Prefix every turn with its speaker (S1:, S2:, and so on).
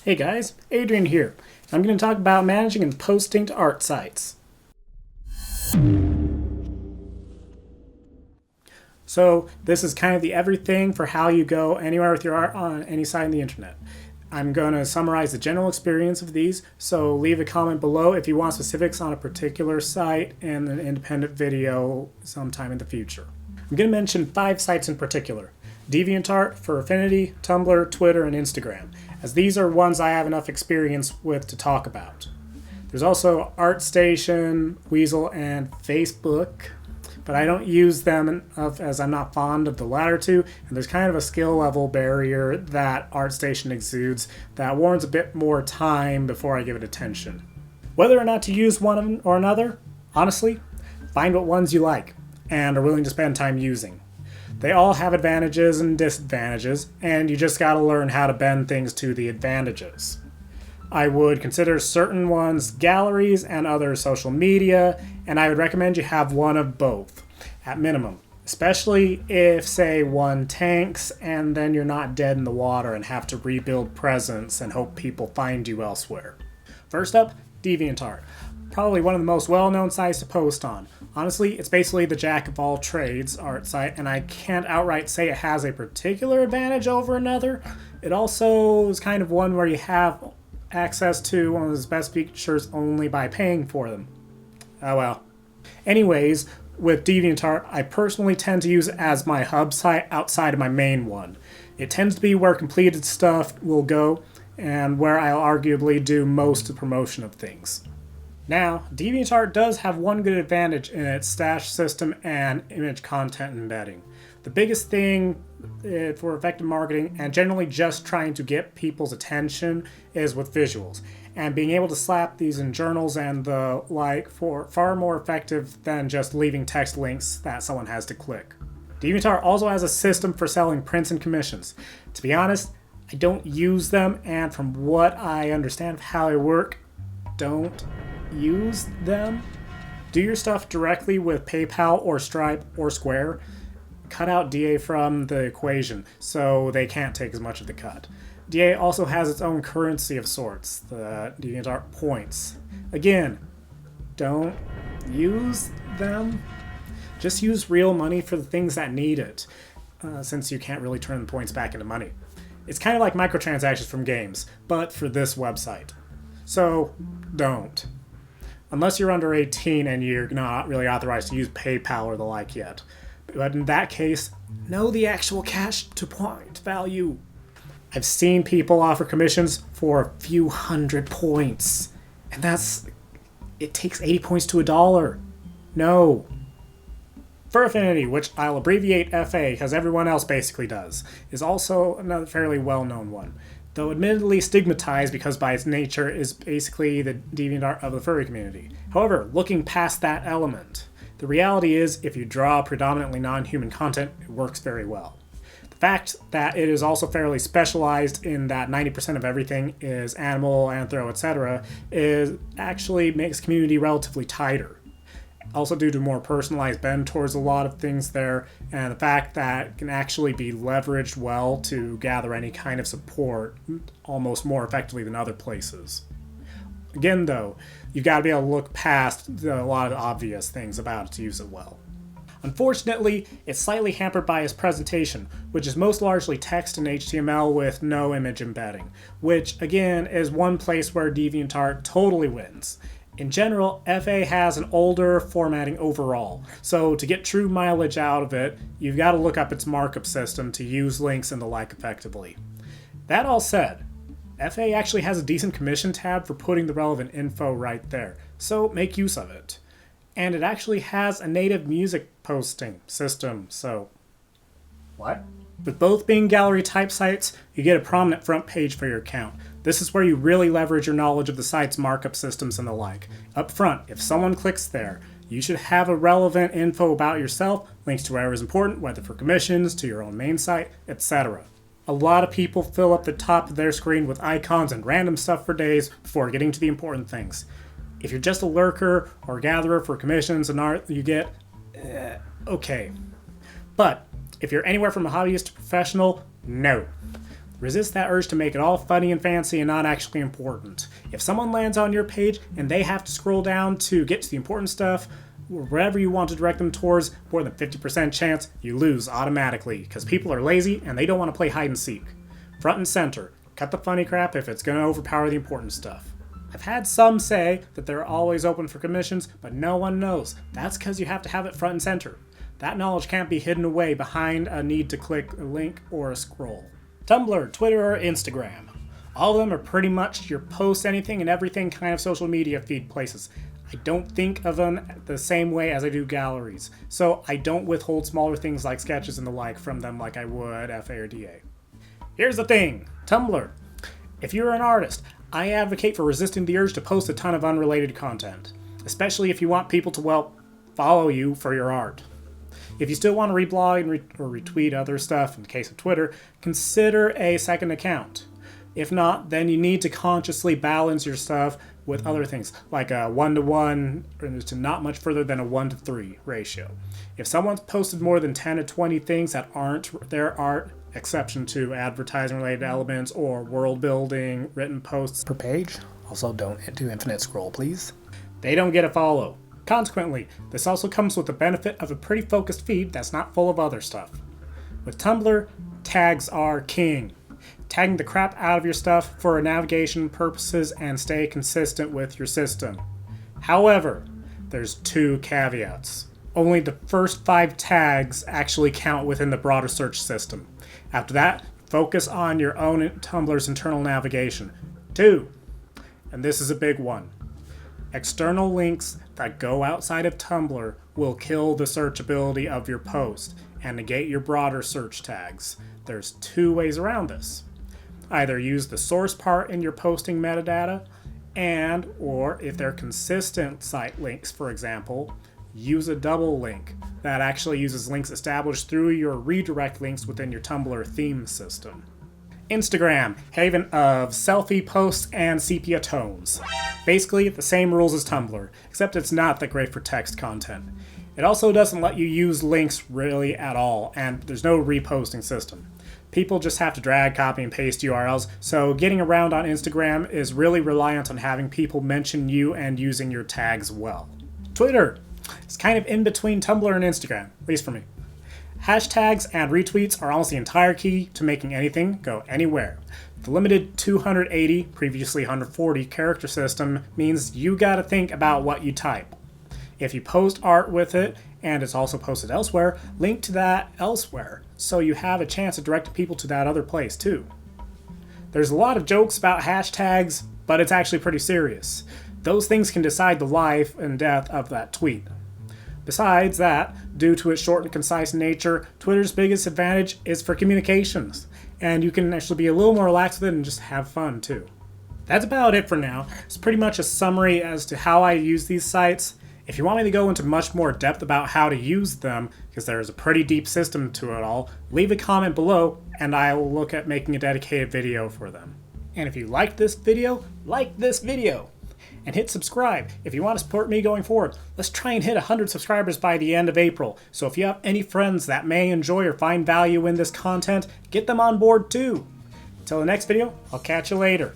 S1: Hey guys, Adrian here. I'm going to talk about managing and posting to art sites. So this is kind of the everything for how you go anywhere with your art on any site on the internet. I'm going to summarize the general experience of these, so leave a comment below if you want specifics on a particular site and an independent video sometime in the future. I'm going to mention 5 sites in particular: DeviantArt, FurAffinity, Tumblr, Twitter, and Instagram, as these are ones I have enough experience with to talk about. There's also ArtStation, Weasel, and Facebook, but I don't use them enough as I'm not fond of the latter two, and there's kind of a skill level barrier that ArtStation exudes that warrants a bit more time before I give it attention. Whether or not to use one or another, honestly, find what ones you like and are willing to spend time using. They all have advantages and disadvantages, and you just gotta learn how to bend things to the advantages. I would consider certain ones galleries and others social media, and I would recommend you have one of both, at minimum. Especially if, say, one tanks and then you're not dead in the water and have to rebuild presence and hope people find you elsewhere. First up, DeviantArt. Probably one of the most well-known sites to post on. Honestly, it's basically the jack-of-all-trades art site, and I can't outright say it has a particular advantage over another. It also is kind of one where you have access to one of its best features only by paying for them. Oh well. Anyways, with DeviantArt, I personally tend to use it as my hub site outside of my main one. It tends to be where completed stuff will go, and where I'll arguably do most of the promotion of things. Now, DeviantArt does have one good advantage in its stash system and image content embedding. The biggest thing for effective marketing, and generally just trying to get people's attention, is with visuals. And being able to slap these in journals and the like for far more effective than just leaving text links that someone has to click. DeviantArt also has a system for selling prints and commissions. To be honest, I don't use them, and from what I understand of how they work, don't use them. Do your stuff directly with PayPal or Stripe or Square. Cut out DA from the equation so they can't take as much of the cut. DA also has its own currency of sorts, the DeviantArt points. Again, don't use them. Just use real money for the things that need it, since you can't really turn the points back into money. It's kind of like microtransactions from games, but for this website. So, don't. Unless you're under 18 and you're not really authorized to use PayPal or the like yet. But in that case, know the actual cash to point value. I've seen people offer commissions for a few hundred points. And it takes 80 points to $1. No. FurAffinity, which I'll abbreviate FA because everyone else basically does, is also another fairly well-known one. Though admittedly stigmatized because by its nature is basically the DeviantArt of the furry community. However, looking past that element, the reality is if you draw predominantly non-human content, it works very well. The fact that it is also fairly specialized in that 90% of everything is animal, anthro, etc. actually makes the community relatively tighter. Also due to more personalized bend towards a lot of things there, and the fact that it can actually be leveraged well to gather any kind of support almost more effectively than other places. Again though, you've got to be able to look past a lot of the obvious things about it to use it well. Unfortunately, it's slightly hampered by its presentation, which is most largely text and HTML with no image embedding, which again is one place where DeviantArt totally wins. In general, FA has an older formatting overall, so to get true mileage out of it, you've got to look up its markup system to use links and the like effectively. That all said, FA actually has a decent commission tab for putting the relevant info right there, so make use of it. And it actually has a native music posting system, so... What? With both being gallery type sites, you get a prominent front page for your account. This is where you really leverage your knowledge of the site's markup systems and the like. Up front, if someone clicks there, you should have a relevant info about yourself, links to whatever is important, whether for commissions, to your own main site, etc. A lot of people fill up the top of their screen with icons and random stuff for days before getting to the important things. If you're just a lurker or gatherer for commissions and art you get, okay. But if you're anywhere from a hobbyist to professional, no. Resist that urge to make it all funny and fancy and not actually important. If someone lands on your page and they have to scroll down to get to the important stuff, wherever you want to direct them towards, more than 50% chance you lose automatically, because people are lazy and they don't want to play hide and seek. Front and center. Cut the funny crap if it's going to overpower the important stuff. I've had some say that they're always open for commissions, but no one knows. That's because you have to have it front and center. That knowledge can't be hidden away behind a need to click a link or a scroll. Tumblr, Twitter, or Instagram. All of them are pretty much your post anything and everything kind of social media feed places. I don't think of them the same way as I do galleries, so I don't withhold smaller things like sketches and the like from them like I would FA or DA. Here's the thing, Tumblr. If you're an artist, I advocate for resisting the urge to post a ton of unrelated content, especially if you want people to, well, follow you for your art. If you still want to reblog or retweet other stuff, in the case of Twitter, consider a second account. If not, then you need to consciously balance your stuff with other things, like a 1-to-1 to not much further than a 1-to-3 ratio. If someone's posted more than 10 to 20 things that aren't their art, exception to advertising-related elements or world-building written posts per page, also don't do infinite scroll, please, they don't get a follow. Consequently, this also comes with the benefit of a pretty focused feed that's not full of other stuff. With Tumblr, tags are king. Tagging the crap out of your stuff for navigation purposes and stay consistent with your system. However, there's 2 caveats. Only the first 5 tags actually count within the broader search system. After that, focus on your own Tumblr's internal navigation. 2, and this is a big one. External links that go outside of Tumblr will kill the searchability of your post and negate your broader search tags. There's 2 ways around this. Either use the source part in your posting metadata, or if they're consistent site links, for example, use a double link that actually uses links established through your redirect links within your Tumblr theme system. Instagram, haven of selfie posts and sepia tones. Basically, the same rules as Tumblr, except it's not that great for text content. It also doesn't let you use links really at all, and there's no reposting system. People just have to drag, copy, and paste URLs, so getting around on Instagram is really reliant on having people mention you and using your tags well. Twitter. It's kind of in between Tumblr and Instagram, at least for me. Hashtags and retweets are almost the entire key to making anything go anywhere. The limited 280, previously 140 character system means you gotta think about what you type. If you post art with it, and it's also posted elsewhere, link to that elsewhere, so you have a chance of directing people to that other place too. There's a lot of jokes about hashtags, but it's actually pretty serious. Those things can decide the life and death of that tweet. Besides that, due to its short and concise nature, Twitter's biggest advantage is for communications, and you can actually be a little more relaxed with it and just have fun too. That's about it for now. It's pretty much a summary as to how I use these sites. If you want me to go into much more depth about how to use them, because there is a pretty deep system to it all, leave a comment below and I will look at making a dedicated video for them. And if you liked this video, like this video! And hit subscribe if you want to support me going forward. Let's try and hit 100 subscribers by the end of April, so if you have any friends that may enjoy or find value in this content, get them on board too. Until the next video, I'll catch you later.